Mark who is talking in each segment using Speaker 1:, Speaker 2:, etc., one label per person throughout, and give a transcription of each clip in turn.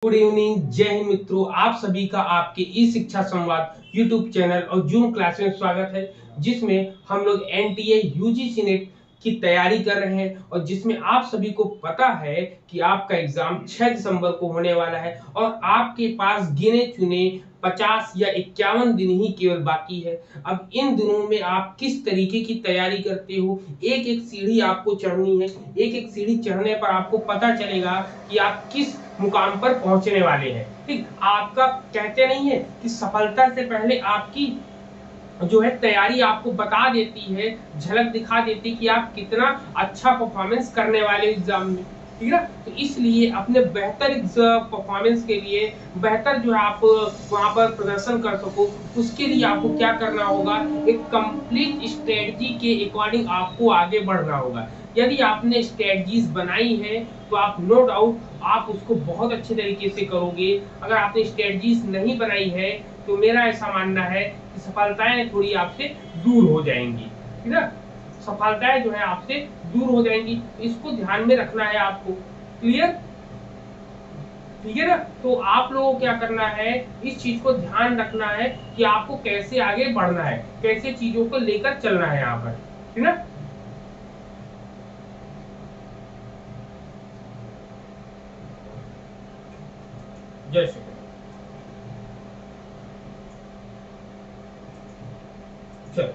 Speaker 1: Good evening, जय हिंद मित्रों। आप सभी का आपके ई शिक्षा संवाद यूट्यूब चैनल और जूम क्लास में स्वागत है, जिसमें हम लोग एनटीए यूजीसी नेट की तैयारी कर रहे हैं और जिसमें आप सभी को पता है कि आपका एग्जाम 6 दिसंबर को होने वाला है और आपके पास गिने चुने 50 या 51 दिन ही केवल बाकी है। अब इन दिनों में आप किस तरीके की तैयारी करते हो, एक एक सीढ़ी आपको चढ़नी है। एक एक सीढ़ी चढ़ने पर आपको पता चलेगा कि आप किस मुकाम पर पहुंचने वाले हैं। ठीक, आपका कहते नहीं है कि सफलता से पहले आपकी जो है तैयारी आपको बता देती है, झलक दिखा देती है कि आप कितना अच्छा परफॉर्मेंस करने वाले एग्जाम में। ठीक है, तो इसलिए अपने बेहतर परफॉर्मेंस के लिए, बेहतर जो है आप वहां पर प्रदर्शन कर सको, उसके लिए आपको क्या करना होगा, एक कंप्लीट स्ट्रेटजी के अकॉर्डिंग आपको आगे बढ़ना होगा। यदि आपने स्ट्रेटजीज बनाई है तो आप नो डाउट आप उसको बहुत अच्छे तरीके से करोगे। अगर आपने स्ट्रेटजीज नहीं बनाई है तो मेरा ऐसा मानना है कि सफलताएं थोड़ी आपसे दूर हो जाएंगी। ठीक है, सफलताएं जो है आपसे दूर हो जाएंगी, इसको ध्यान में रखना है आपको। क्लियर? ठीक है ना? तो आप लोगों को क्या करना है, इस चीज को ध्यान रखना है कि आपको कैसे आगे बढ़ना है, कैसे चीजों को लेकर चलना है यहाँ पर। ठीक है ना? जय श्री कृष्ण। चलो,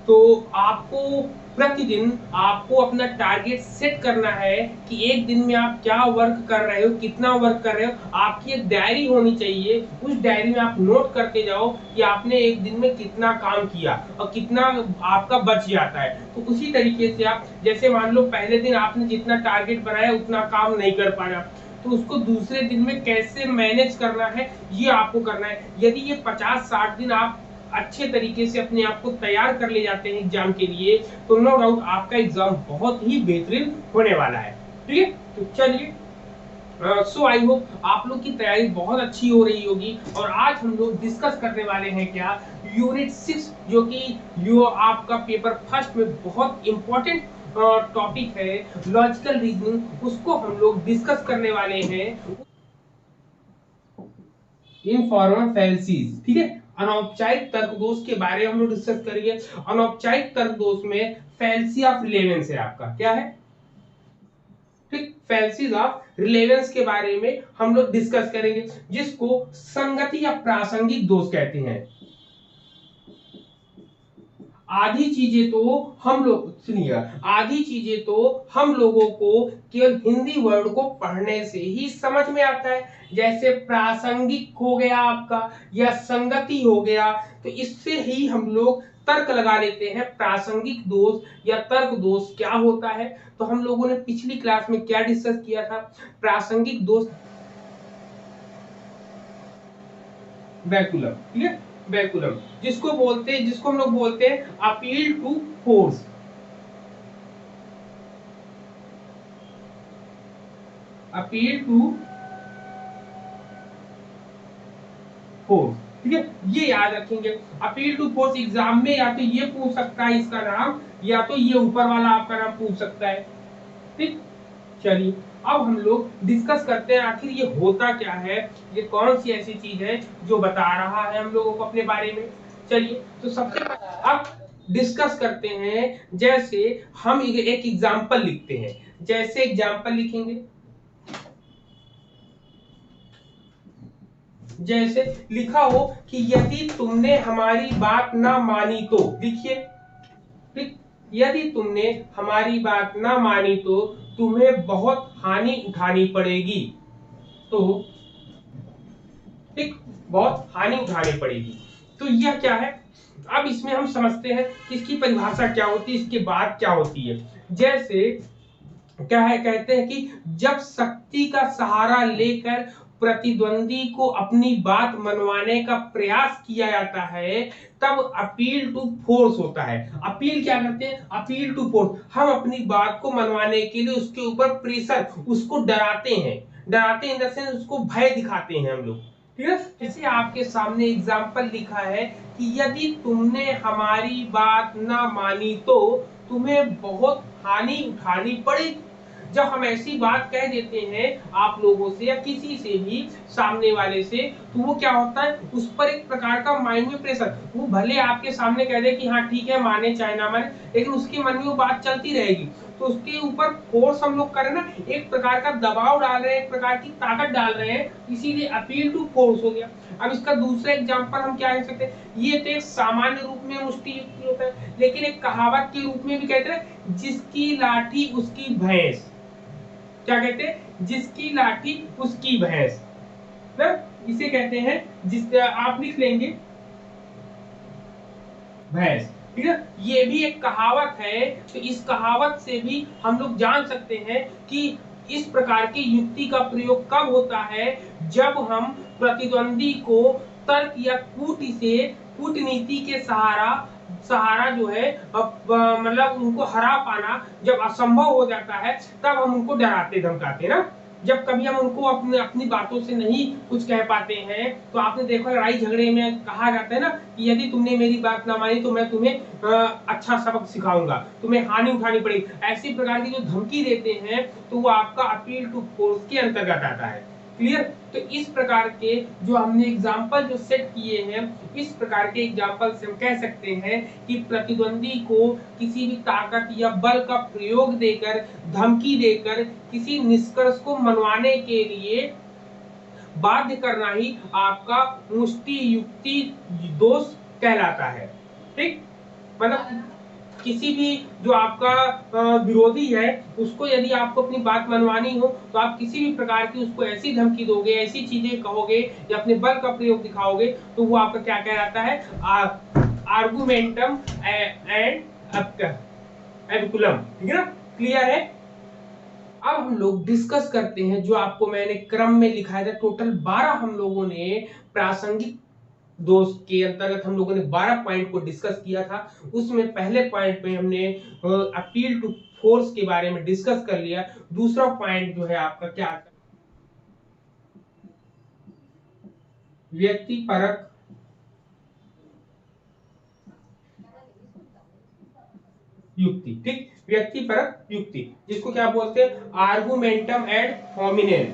Speaker 1: तो आपको प्रतिदिन आपको अपना टारगेट सेट करना है कि एक दिन में आप क्या वर्क कर रहे हो, कितना वर्क कर रहे हो। आपकी एक डायरी होनी चाहिए, उस डायरी में आप नोट करते जाओ कि आपने एक दिन में कितना काम किया और कितना आपका बच जाता है। तो उसी तरीके से आप, जैसे मान लो पहले दिन आपने जितना टारगेट बनाया उतना काम नहीं कर पाया, तो उसको दूसरे दिन में कैसे मैनेज करना है ये आपको करना है। यदि ये 50-60 दिन आप अच्छे तरीके से अपने आप को तैयार कर ले जाते हैं एग्जाम के लिए, तो नो डाउट आपका एग्जाम बहुत ही बेहतरीन होने वाला है। ठीक है, तो चलिए, सो आई होप आप लोग की तैयारी बहुत अच्छी हो रही होगी। और आज हम लोग डिस्कस करने वाले हैं क्या, यूनिट 6, जो कि आपका पेपर फर्स्ट में बहुत इंपॉर्टेंट टॉपिक है, लॉजिकल रीजनिंग, उसको हम लोग डिस्कस करने वाले हैं। इनफॉर्मल फैलेसीज, ठीक है, अनौपचारिक तर्क दोष के बारे में हम लोग डिस्कस करेंगे। अनौपचारिक तर्क दोष में फैलेसी ऑफ रिलेवेंस है, आपका क्या है? ठीक, फैलेसीज ऑफ रिलेवेंस के बारे में हम लोग डिस्कस करेंगे, जिसको संगति या प्रासंगिक दोष कहते हैं। आधी चीजें तो हम लोग, सुनिए, आधी चीजें तो हम लोगों को केवल हिंदी वर्ड को पढ़ने से ही समझ में आता है, जैसे प्रासंगिक हो गया आपका या संगति हो गया, तो इससे ही हम लोग तर्क लगा लेते हैं। प्रासंगिक दोष या तर्क दोष क्या होता है, तो हम लोगों ने पिछली क्लास में क्या डिस्कस किया था? प्रासंगिक दोष बैकुलम, ठीक है, बैकुलम, जिसको बोलते हैं, जिसको हम लोग बोलते हैं appeal to force. Appeal to force, ठीक है, ये याद रखेंगे। अपील टू फोर्स एग्जाम में या तो ये पूछ सकता है इसका नाम, या तो ये ऊपर वाला आपका नाम पूछ सकता है। ठीक, चलिए, अब हम लोग डिस्कस करते हैं आखिर ये होता क्या है, ये कौन सी ऐसी चीज है जो बता रहा है हम लोगों को अपने बारे में। चलिए, तो सबसे अब डिस्कस करते हैं। जैसे हम एक एग्जाम्पल लिखते हैं, जैसे एग्जाम्पल लिखेंगे, जैसे लिखा हो कि यदि तुमने हमारी बात ना मानी तो, लिखिए, ठीक, यदि तुमने हमारी बात ना मानी तो तुम्हें बहुत हानि उठानी पड़ेगी। तो ठीक, बहुत हानि उठानी पड़ेगी। तो यह क्या है, अब इसमें हम समझते हैं कि इसकी परिभाषा क्या होती है, इसके बाद क्या होती है। जैसे क्या है, कहते हैं कि जब शक्ति का सहारा लेकर प्रतिद्वंदी को अपनी बात मनवाने का प्रयास किया जाता है, तब अपील टू फोर्स होता है। अपील क्या करते हैं? अपील टू फोर्स, हम अपनी बात को मनवाने के लिए उसके ऊपर प्रेशर, उसको डराते हैं, डराते इन द सेंस उसको भय दिखाते हैं हम लोग। ठीक है, जैसे आपके सामने एग्जाम्पल लिखा है कि यदि तुमने हमारी बात ना मानी तो तुम्हें बहुत हानि उठानी पड़ेगी। जब हम ऐसी बात कह देते हैं आप लोगों से या किसी से भी सामने वाले से, तो वो क्या होता है, उस पर एक प्रकार का माइंड में प्रेशर, वो भले आपके सामने कह दे कि हाँ ठीक है, माने चाहे ना माने, लेकिन उसके मन में वो बात चलती रहेगी। तो उसके ऊपर फोर्स हम लोग करें ना, एक प्रकार का दबाव डाल रहे हैं, एक प्रकार की ताकत डाल रहे हैं, इसीलिए अपील टू फोर्स हो गया। अब इसका दूसरा एग्जांपल हम क्या कह सकते हैं, ये तो एक सामान्य रूप में मुष्टि युक्ति होता है, लेकिन एक कहावत के रूप में भी कहते हैं, जिसकी लाठी उसकी भैंस। क्या कहते हैं, जिसकी लाठी उसकी भैंस ना, इसे कहते हैं, जिस आप लिख लेंगे भैंस, ठीक है। ये भी एक कहावत है, तो इस कहावत से भी हम लोग जान सकते हैं कि इस प्रकार की युक्ति का प्रयोग कब होता है, जब हम प्रतिद्वंदी को तर्क या कूटनीति के सहारा जो है मतलब उनको हरा पाना जब असंभव हो जाता है, तब हम उनको डराते धमकाते ना। जब कभी हम उनको अपनी बातों से नहीं कुछ कह पाते हैं, तो आपने देखा लड़ाई झगड़े में कहा जाता है ना कि यदि तुमने मेरी बात ना मानी तो मैं तुम्हें अच्छा सबक सिखाऊंगा, तुम्हें हानि उठानी पड़ेगी, ऐसी प्रकार की जो धमकी देते हैं, तो वो आपका अपील टू फोर्स के अंतर्गत आता है। क्लियर। तो इस प्रकार के जो हमने एग्जाम्पल जो सेट किए हैं, इस प्रकार के एग्जाम्पल से हम कह सकते हैं कि प्रतिद्वंदी को किसी भी ताकत या बल का प्रयोग देकर, धमकी देकर किसी निष्कर्ष को मनवाने के लिए बाध्य करना ही आपका मुष्टि युक्ति दोष कहलाता है। ठीक, मतलब किसी भी जो आपका विरोधी है, उसको यदि आपको अपनी बात मनवानी हो, तो आप किसी भी प्रकार की उसको ऐसी धमकी दोगे, ऐसी चीजें कहोगे या अपने बल का प्रयोग दिखाओगे, तो वो आपका क्या कहलाता है, आर्गुमेंटम एंड एबकुलम। ठीक है ना, क्लियर है। अब हम लोग डिस्कस करते हैं, जो आपको मैंने क्रम में लिखाया था, टोटल 12 हम लोगों ने प्रासंगिक दोष के अंतर्गत हम लोगों ने 12 पॉइंट को डिस्कस किया था। उसमें पहले पॉइंट पे हमने अपील टू फोर्स के बारे में डिस्कस कर लिया। दूसरा पॉइंट जो है आपका क्या आता है, व्यक्ति परक युक्ति। ठीक, व्यक्ति परक युक्ति, जिसको क्या बोलते हैं, आर्गुमेंटम एड होमिनेम।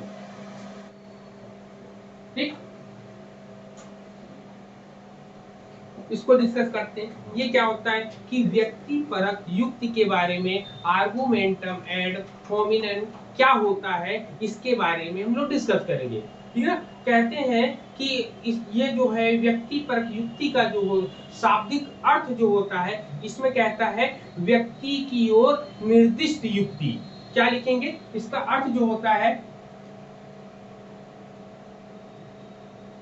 Speaker 1: ठीक, इसको डिस्कस करते हैं। ये क्या होता है कि व्यक्ति परक युक्ति के बारे में, आर्गुमेंटम एड होमिनेम क्या होता है, इसके बारे में हम लोग डिस्कस करेंगे। ठीक है, कहते हैं कि ये जो है व्यक्ति परक युक्ति का जो शाब्दिक अर्थ जो होता है, इसमें कहता है व्यक्ति की ओर निर्दिष्ट युक्ति। क्या लिखेंगे, इसका अर्थ जो होता है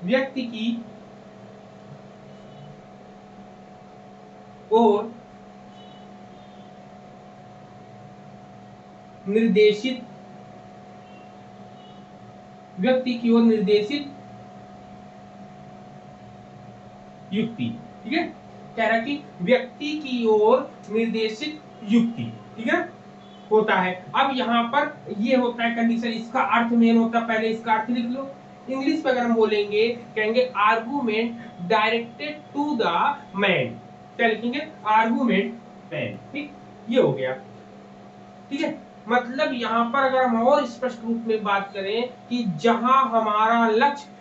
Speaker 1: व्यक्ति की ओर निर्देशित, व्यक्ति की ओर निर्देशित युक्ति। ठीक है, कह रहा कि व्यक्ति की ओर निर्देशित युक्ति, ठीक है, होता है। अब यहाँ पर ये होता है कंडीशन, इसका अर्थ मेन होता है, पहले इसका अर्थ लिख लो। इंग्लिश में अगर हम बोलेंगे, कहेंगे argument directed to the man. क्या लिखेंगे, आर्गुमेंट मैन। ठीक, ये हो गया। ठीक है, मतलब यहाँ पर अगर हम और स्पष्ट रूप में बात करें कि जहां हमारा लक्ष्य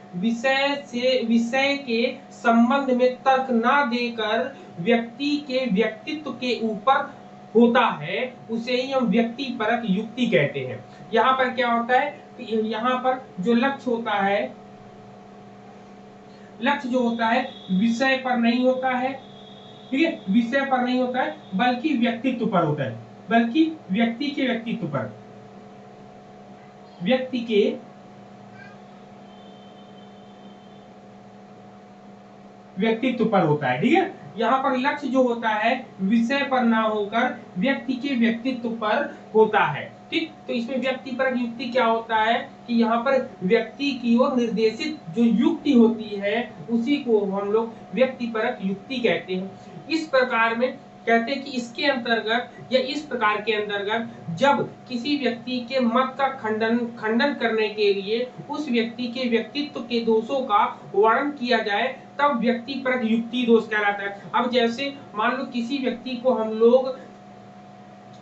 Speaker 1: विषय के संबंध में तर्क ना देकर व्यक्ति के व्यक्तित्व के ऊपर होता है, उसे ही हम व्यक्ति परक युक्ति कहते हैं। यहाँ पर क्या होता है कि यहाँ पर जो लक्ष्य होता है, लक्ष्य जो होता है विषय पर नहीं होता है। ठीक है, विषय पर नहीं होता है, बल्कि व्यक्तित्व पर होता है, बल्कि व्यक्ति के व्यक्तित्व पर, व्यक्ति के व्यक्तित्व पर होता है। ठीक है, यहाँ पर लक्ष्य जो होता है विषय पर ना होकर व्यक्ति के व्यक्तित्व पर होता है। ठीक, तो इसमें व्यक्ति परक युक्ति क्या होता है कि यहाँ पर व्यक्ति की ओर निर्देशित जो युक्ति होती है, उसी को हम लोग व्यक्ति परक युक्ति कहते हैं। इस प्रकार में कहते हैं कि इसके अंतर्गत या इस प्रकार के अंतर्गत जब किसी व्यक्ति के मत का खंडन करने के लिए उस व्यक्ति के व्यक्तित्व के दोषों का वर्णन किया जाए, तब व्यक्ति परक युक्ति दोष कहलाता है। अब जैसे मान लो किसी व्यक्ति को हम लोग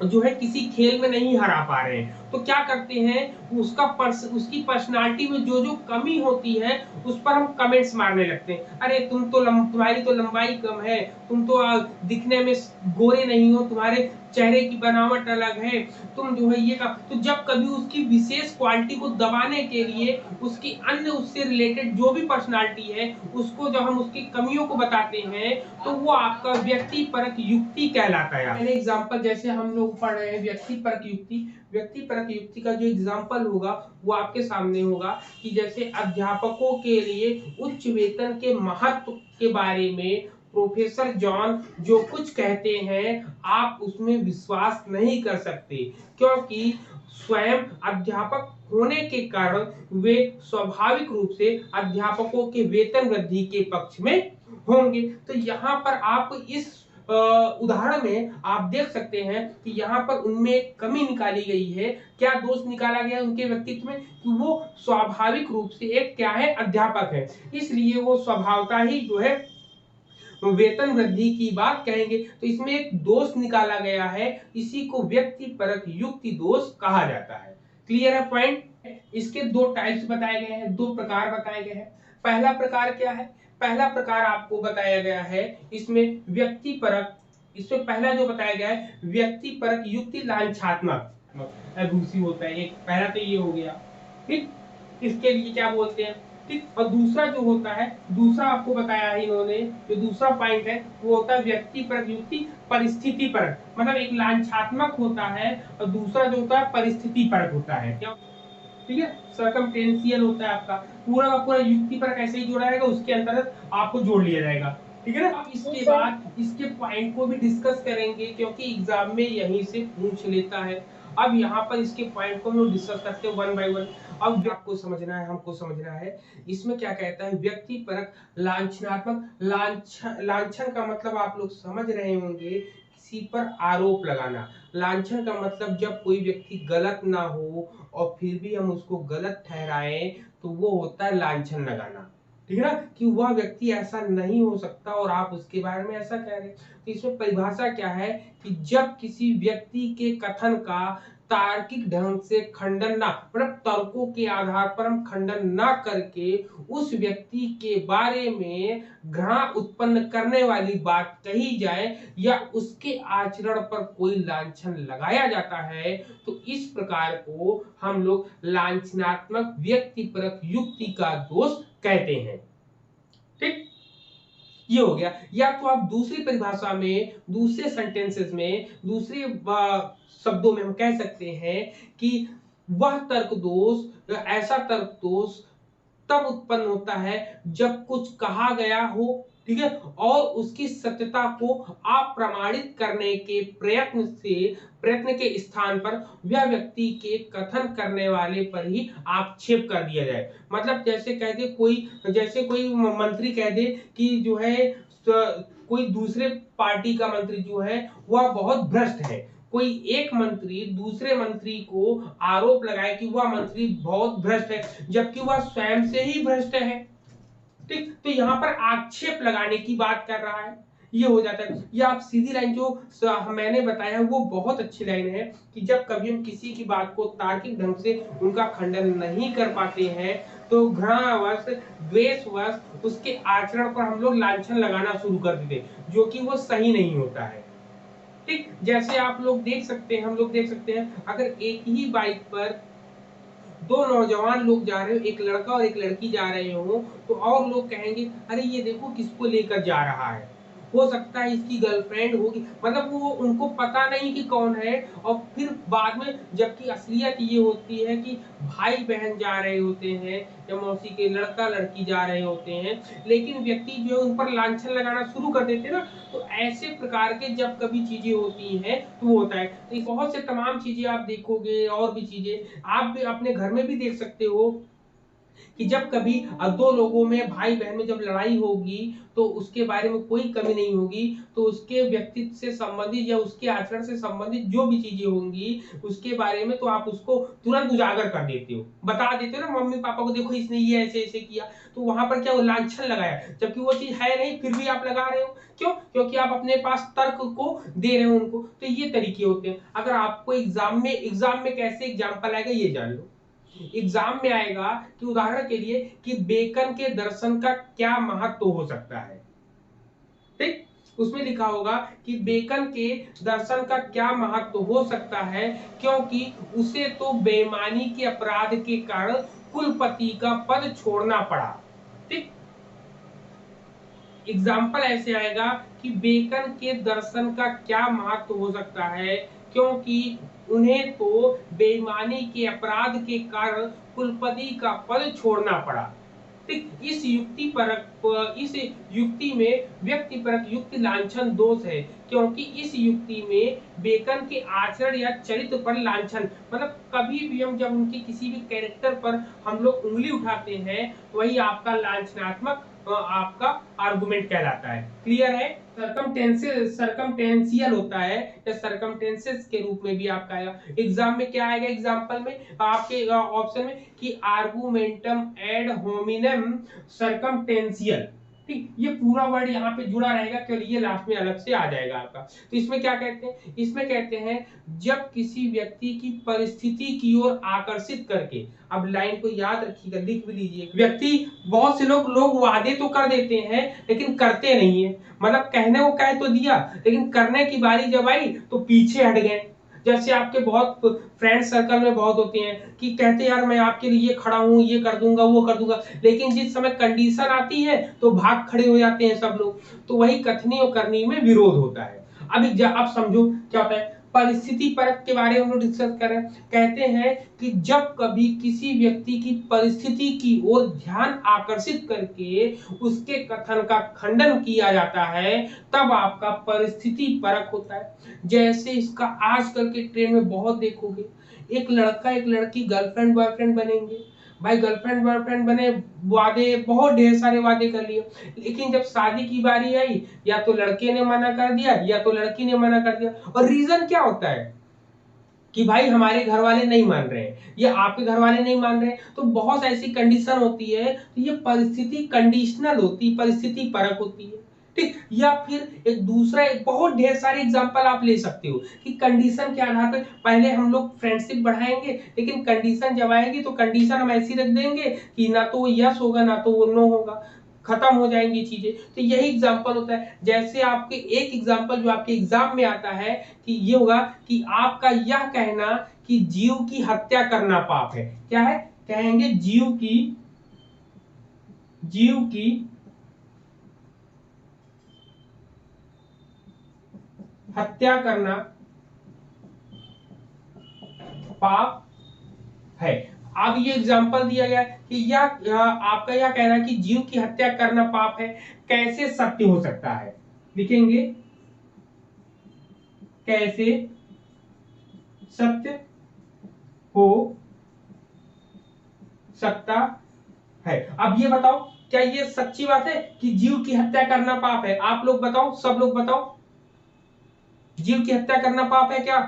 Speaker 1: जो है किसी खेल में नहीं हरा पा रहे हैं, तो क्या करते हैं, उसकी पर्सनालिटी में जो जो कमी होती है उस पर हम कमेंट्स मारने लगते हैं। अरे तुम्हारी तो लंबाई कम है, तुम तो दिखने में गोरे नहीं हो, तुम्हारे चेहरे की बनावट अलग है, तुम जो है ये का। तो जब कभी उसकी विशेष क्वालिटी को दबाने के लिए उसकी अन्य उससे रिलेटेड जो भी पर्सनालिटी है उसको जब हम उसकी कमियों को बताते हैं तो वो आपका व्यक्तिपरक युक्ति कहलाता है। मैंने एग्जांपल जैसे हम लोग पढ़ रहे हैं व्यक्तिपरक युक्ति का जो एग्जांपल होगा वो आपके सामने होगा कि जैसे अध्यापकों के लिए उच्च वेतन के महत्व के बारे में प्रोफेसर जॉन जो कुछ कहते हैं आप उसमें विश्वास नहीं कर सकते, क्योंकि स्वयं अध्यापक होने के कारण वे स्वाभाविक रूप से अध्यापकों के वेतन वृद्धि के पक्ष में होंगे। तो यहाँ पर आप इस उदाहरण में आप देख सकते हैं कि यहाँ पर उनमें एक कमी निकाली गई है। क्या दोष निकाला गया उनके व्यक्तित्व में कि वो स्वाभाविक रूप से एक क्या है, अध्यापक है, इसलिए वो स्वभावता ही जो है वेतन वृद्धि की बात कहेंगे। तो इसमें एक दोष निकाला गया है, इसी को व्यक्तिपरक युक्ति दोष कहा जाता है। क्लियर है पॉइंट? इसके दो टाइप्स बताए गए हैं, दो प्रकार बताए गए हैं। पहला प्रकार क्या है? पहला प्रकार आपको बताया गया है इसमें व्यक्तिपरक, इसमें पहला जो बताया गया है व्यक्तिपरक युक्ति लांछनात्मक दूसरी होता है। एक पहला तो ये हो गया, ठीक, इसके लिए क्या बोलते हैं, ठीक। और दूसरा जो होता है, दूसरा आपको बताया है इन्होंने, जो दूसरा पॉइंट है वो होता है व्यक्तिपरक युक्ति परिस्थिति परक, मतलब एक लांछनात्मक होता है और दूसरा जो होता है परिस्थिति परक होता है। ठीक है, सर्कमटेंशियल होता है आपका, पूरा का पूरा युक्ति परक ऐसे ही जोड़ा रहेगा, उसके अंतर्गत आपको जोड़ लिया जाएगा। ठीक है ना। इसके बाद इसके पॉइंट को भी डिस्कस करेंगे क्योंकि एग्जाम में यहीं से पूछ लेता है। अब यहाँ पर इसके पॉइंट को हम डिस्कस करते हैं वन बाय वन। अब आपको समझना है, हमको समझना है इसमें क्या कहता है व्यक्तिपरक लांछनात्मक। लांछन का मतलब आप लोग समझ रहे होंगे, किसी पर आरोप लगाना। लांछन का मतलब जब कोई व्यक्ति गलत ना हो और फिर भी हम उसको गलत ठहराएं तो वो होता है लांछन लगाना। ठीक है ना, कि वह व्यक्ति ऐसा नहीं हो सकता और आप उसके बारे में ऐसा कह रहे हैं। तो इसमें परिभाषा क्या है कि जब किसी व्यक्ति के कथन का तार्किक ढंग से खंडन ना, मतलब तर्कों के आधार पर हम खंडन ना करके उस व्यक्ति के बारे में घृणा उत्पन्न करने वाली बात कही जाए या उसके आचरण पर कोई लांछन लगाया जाता है, तो इस प्रकार को हम लोग लांछनात्मक व्यक्तिपरक युक्ति का दोष कहते हैं। ठीक, ये हो गया। या तो आप दूसरी परिभाषा में, दूसरे सेंटेंसेस में, दूसरे शब्दों में हम कह सकते हैं कि वह तर्क दोष, ऐसा तर्क दोष तब उत्पन्न होता है जब कुछ कहा गया हो, ठीक है, और उसकी सत्यता को अप्रमाणित करने के प्रयत्न के स्थान पर वह व्यक्ति के कथन करने वाले पर ही आक्षेप कर दिया जाए। मतलब जैसे कह दे कोई, जैसे कोई मंत्री कह दे कि जो है कोई दूसरे पार्टी का मंत्री जो है वह बहुत भ्रष्ट है, कोई एक मंत्री दूसरे मंत्री को आरोप लगाए कि वह मंत्री बहुत भ्रष्ट है जबकि वह स्वयं से ही भ्रष्ट है। ठीक, तो यहाँ पर आक्षेप लगाने की बात कर रहा है, ये हो जाता है। ये आप सीधी लाइन जो मैंने बताया वो बहुत अच्छी लाइन है कि जब कभी हम किसी की बात को तार्किक ढंग से उनका खंडन नहीं कर पाते हैं तो घृणावश, द्वेषवश उसके आचरण पर हम लोग लांछन लगाना शुरू कर देते हैं, जो कि वो सही नहीं होता है। ठीक, जैसे आप लोग देख सकते हैं, हम लोग देख सकते हैं, अगर एक ही बाइक पर दो नौजवान लोग जा रहे हो, एक लड़का और एक लड़की जा रहे हो, तो और लोग कहेंगे अरे ये देखो किसको लेकर जा रहा है, हो सकता है इसकी गर्लफ्रेंड होगी, मतलब वो उनको पता नहीं कि कौन है। और फिर बाद में जबकि असलियत ये होती है कि भाई बहन जा रहे होते हैं या मौसी के लड़का लड़की जा रहे होते हैं, लेकिन व्यक्ति जो है उन पर लांछन लगाना शुरू कर देते हैं ना। तो ऐसे प्रकार के जब कभी चीजें होती हैं तो वो होता है। तो बहुत से तमाम चीजें आप देखोगे और भी चीजें आप भी अपने घर में भी देख सकते हो कि जब कभी दो लोगों में, भाई बहन में जब लड़ाई होगी तो उसके बारे में कोई कमी नहीं होगी, तो उसके व्यक्तित्व से संबंधित या उसके आचरण से संबंधित जो भी चीजें होंगी उसके बारे में तो आप उसको तुरंत उजागर कर देते हो, बता देते हो ना मम्मी पापा को, देखो इसने ये ऐसे ऐसे किया। तो वहां पर क्या वो लांछन लगाया, जबकि वो चीज है नहीं फिर भी आप लगा रहे हो। क्यों? क्योंकि आप अपने पास तर्क को दे रहे हो उनको। तो ये तरीके होते हैं। अगर आपको एग्जाम में कैसे एग्जाम्पल आएगा ये जान लो। एग्जाम में आएगा कि उदाहरण के लिए कि बेकन के दर्शन का क्या महत्व हो सकता है, ठीक? उसमें लिखा होगा कि बेकन के दर्शन का क्या महत्व हो सकता है, क्योंकि उसे तो बेईमानी के अपराध के कारण कुलपति का पद छोड़ना पड़ा, ठीक? एग्जाम्पल ऐसे आएगा कि बेकन के दर्शन का क्या महत्व हो सकता है, क्योंकि उन्हें तो बेईमानी के अपराध के कारण कुलपति का पद छोड़ना पड़ा, ठीक? इस युक्ति में व्यक्ति परक युक्ति लांछन दोष है, क्योंकि इस युक्ति में बेकन के आचरण या चरित्र पर लांछन, मतलब कभी भी हम जब उनके किसी भी कैरेक्टर पर हम लोग उंगली उठाते हैं वही आपका लांछनात्मक आपका आर्गुमेंट कहलाता है। क्लियर है? सरकमटेंशियल होता है या सरकमटेंसेस के रूप में भी आपका आएगा। एग्जाम में क्या आएगा? एग्जाम्पल में आपके ऑप्शन में कि आर्गुमेंटम एड होमिनम सरकमटेंशियल, ठीक? ये पूरा वर्ड यहाँ पे जुड़ा रहेगा, केवल ये लास्ट में अलग से आ जाएगा आपका। तो इसमें क्या कहते हैं? इसमें कहते हैं जब किसी व्यक्ति की परिस्थिति की ओर आकर्षित करके, अब लाइन को याद रखिएगा, लिख भी लीजिए। व्यक्ति, बहुत से लोग वादे तो कर देते हैं लेकिन करते नहीं है, मतलब कहने को कह तो दिया लेकिन करने की बारी जब आई तो पीछे हट गए। जैसे आपके बहुत फ्रेंड सर्कल में बहुत होते हैं कि कहते यार मैं आपके लिए खड़ा हूं, ये कर दूंगा वो कर दूंगा, लेकिन जिस समय कंडीशन आती है तो भाग खड़े हो जाते हैं सब लोग। तो वही कथनी और करनी में विरोध होता है। अभी आप समझो क्या होता है। परिस्थिति परक के बारे में हम लोग डिस्कस कर रहे हैं। कहते हैं कि जब कभी किसी व्यक्ति की परिस्थिति की ओर ध्यान आकर्षित करके उसके कथन का खंडन किया जाता है तब आपका परिस्थिति परक होता है। जैसे इसका आजकल के ट्रेंड में बहुत देखोगे, एक लड़का एक लड़की गर्लफ्रेंड बॉयफ्रेंड बनेंगे, भाई गर्लफ्रेंड बॉयफ्रेंड बने, वादे बहुत ढेर सारे वादे कर लिए, लेकिन जब शादी की बारी आई या तो लड़के ने मना कर दिया या तो लड़की ने मना कर दिया। और रीजन क्या होता है कि भाई हमारे घर वाले नहीं मान रहे हैं या आपके घर वाले नहीं मान रहे हैं। तो बहुत ऐसी कंडीशन होती है, तो ये परिस्थिति कंडीशनल होती, परिस्थिति परक होती है, ठीक? या फिर एक दूसरा, एक बहुत ढेर सारे एग्जांपल आप ले सकते हो कि कंडीशन के आधार पर पहले हम लोग फ्रेंडशिप बढ़ाएंगे, लेकिन कंडीशन जब आएगी तो कंडीशन हम ऐसी रख देंगे कि ना तो वो यस होगा ना तो वो नो होगा, खत्म हो जाएंगी चीजें। तो यही एग्जांपल होता है। जैसे आपके एक एग्जांपल जो आपके एग्जाम में आता है कि ये होगा कि आपका यह कहना कि जीव की हत्या करना पाप है। क्या है? कहेंगे जीव की हत्या करना पाप है। अब ये एग्जांपल दिया गया कि यह आपका यह कहना कि जीव की हत्या करना पाप है कैसे सत्य हो सकता है? लिखेंगे कैसे सत्य हो सकता है। अब ये बताओ क्या ये सच्ची बात है कि जीव की हत्या करना पाप है? आप लोग बताओ, सब लोग बताओ, जीव की हत्या करना पाप है क्या?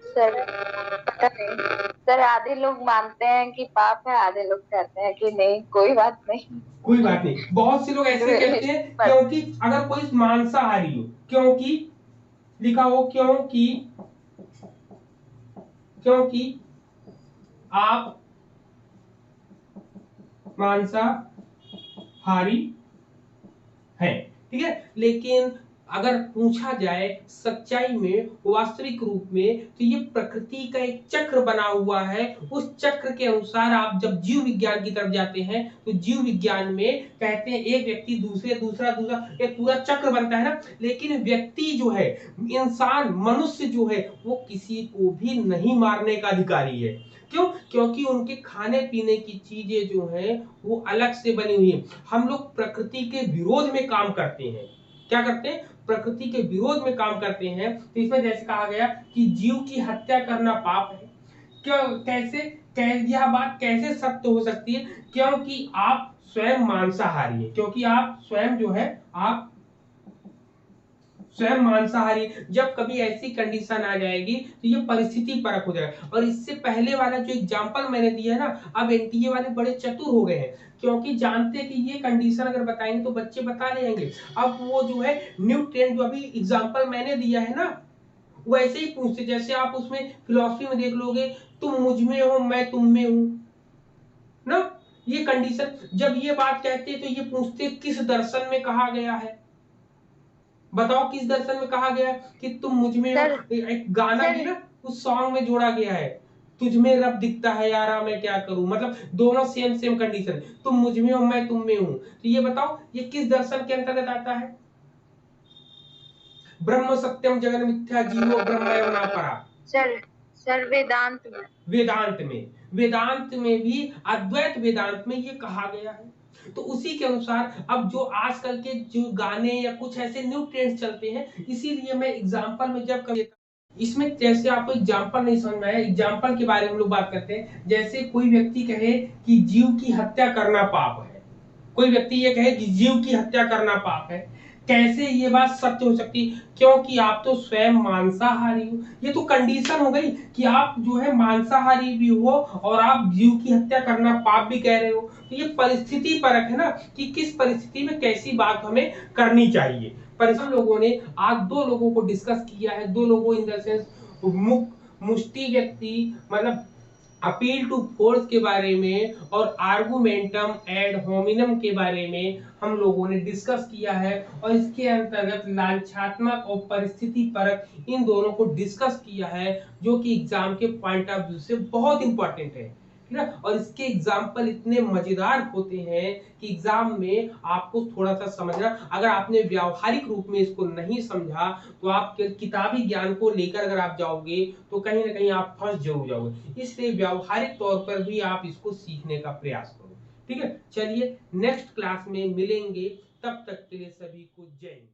Speaker 2: सर पता नहीं सर, आधे लोग मानते हैं कि पाप है, आधे लोग कहते हैं कि नहीं कोई बात नहीं।
Speaker 1: कोई बात नहीं। बहुत से लोग ऐसे कहते हैं क्योंकि अगर कोई मांसाहारी हो, क्योंकि लिखा हो क्योंकि आप मांसाहारी हैं, ठीक है। लेकिन अगर पूछा जाए सच्चाई में, वास्तविक रूप में, तो ये प्रकृति का एक चक्र बना हुआ है। उस चक्र के अनुसार आप जब जीव विज्ञान की तरफ जाते हैं तो जीव विज्ञान में कहते हैं एक व्यक्ति दूसरे, दूसरा दूसरा, एक पूरा चक्र बनता है ना। लेकिन व्यक्ति जो है, इंसान मनुष्य जो है, वो किसी को भी नहीं मारने का अधिकारी है। क्यों? क्योंकि उनके खाने पीने की चीजें जो हैं वो अलग से बनी हुई है। हम लोग प्रकृति के विरोध में काम करते हैं। क्या करते हैं? प्रकृति के विरोध में काम करते हैं। तो इसमें जैसे कहा गया कि जीव की हत्या करना पाप है क्यों यह बात कैसे सत्य हो सकती है? क्योंकि आप स्वयं मांसाहारी है, क्योंकि आप स्वयं जो है आप स्वयं मांसाहारी। जब कभी ऐसी कंडीशन आ जाएगी तो ये परिस्थिति परक हो जाएगा। और इससे पहले वाला जो एग्जांपल मैंने दिया है ना, अब एनटीए वाले बड़े चतुर हो गए हैं, क्योंकि जानते हैं कि ये कंडीशन अगर बताएंगे तो बच्चे बता लेंगे। अब वो जो है न्यू ट्रेंड जो अभी एग्जांपल मैंने दिया है ना, वैसे ही पूछते, जैसे आप उसमें फिलॉसफी में देख लोगे, तुम मुझ में हो मैं तुम में हूं ना। ये कंडीशन जब ये बात कहते हैं तो ये पूछते किस दर्शन में कहा गया है, बताओ किस दर्शन में कहा गया है कि तुम मुझ में हो। एक गाना भी ना उस सॉन्ग में जोड़ा गया है, तुझ में रब दिखता है यारा मैं क्या करूं, मतलब दोनों सेम सेम कंडीशन, तुम मुझ में हो मैं तुम में हूं। तो ये बताओ ये किस दर्शन के अंतर्गत आता है? ब्रह्म सत्यम जगन मिथ्या जीवो ब्रह्मयो न परा।
Speaker 2: सर वेदांत
Speaker 1: में भी अद्वैत वेदांत में ये कहा गया है। तो उसी के अनुसार अब जो आजकल के जो गाने या कुछ ऐसे न्यू ट्रेंड्स चलते हैं, इसीलिए मैं एग्जांपल में जब कभी इसमें जैसे आपको एग्जांपल नहीं समझ में आया, एग्जांपल के बारे में हम लोग बात करते हैं। जैसे कोई व्यक्ति कहे कि जीव की हत्या करना पाप है, कोई व्यक्ति ये कहे कि जीव की हत्या करना पाप है, कैसे ये बात सत्य हो सकती? क्योंकि आप तो स्वयं मांसाहारी हो। ये तो कंडीशन हो गई कि आप जो है मांसाहारी भी हो और आप जीव की हत्या करना पाप भी कह रहे हो। तो ये परिस्थिति परक है ना, कि किस परिस्थिति में कैसी बात हमें करनी चाहिए। पर हम लोगों ने आज दो लोगों को डिस्कस किया है, दो लोगों इन द सेंस मुष्टि व्यक्ति मतलब अपील टू फोर्स के बारे में और आर्गुमेंटम एड होमिनम के बारे में हम लोगों ने डिस्कस किया है। और इसके अंतर्गत लांछनात्मक और परिस्थिति परक इन दोनों को डिस्कस किया है, जो कि एग्जाम के पॉइंट ऑफ व्यू से बहुत इंपॉर्टेंट है, ठीक है। और इसके एग्जाम्पल इतने मजेदार होते हैं कि एग्जाम में आपको थोड़ा सा समझना, अगर आपने व्यावहारिक रूप में इसको नहीं समझा तो आप किताबी ज्ञान को लेकर अगर आप जाओगे तो कहीं ना कहीं आप फंस जरूर जाओगे। इसलिए व्यावहारिक तौर पर भी आप इसको सीखने का प्रयास करो, ठीक है। चलिए नेक्स्ट क्लास में मिलेंगे, तब तक के लिए सभी को जय हिंद।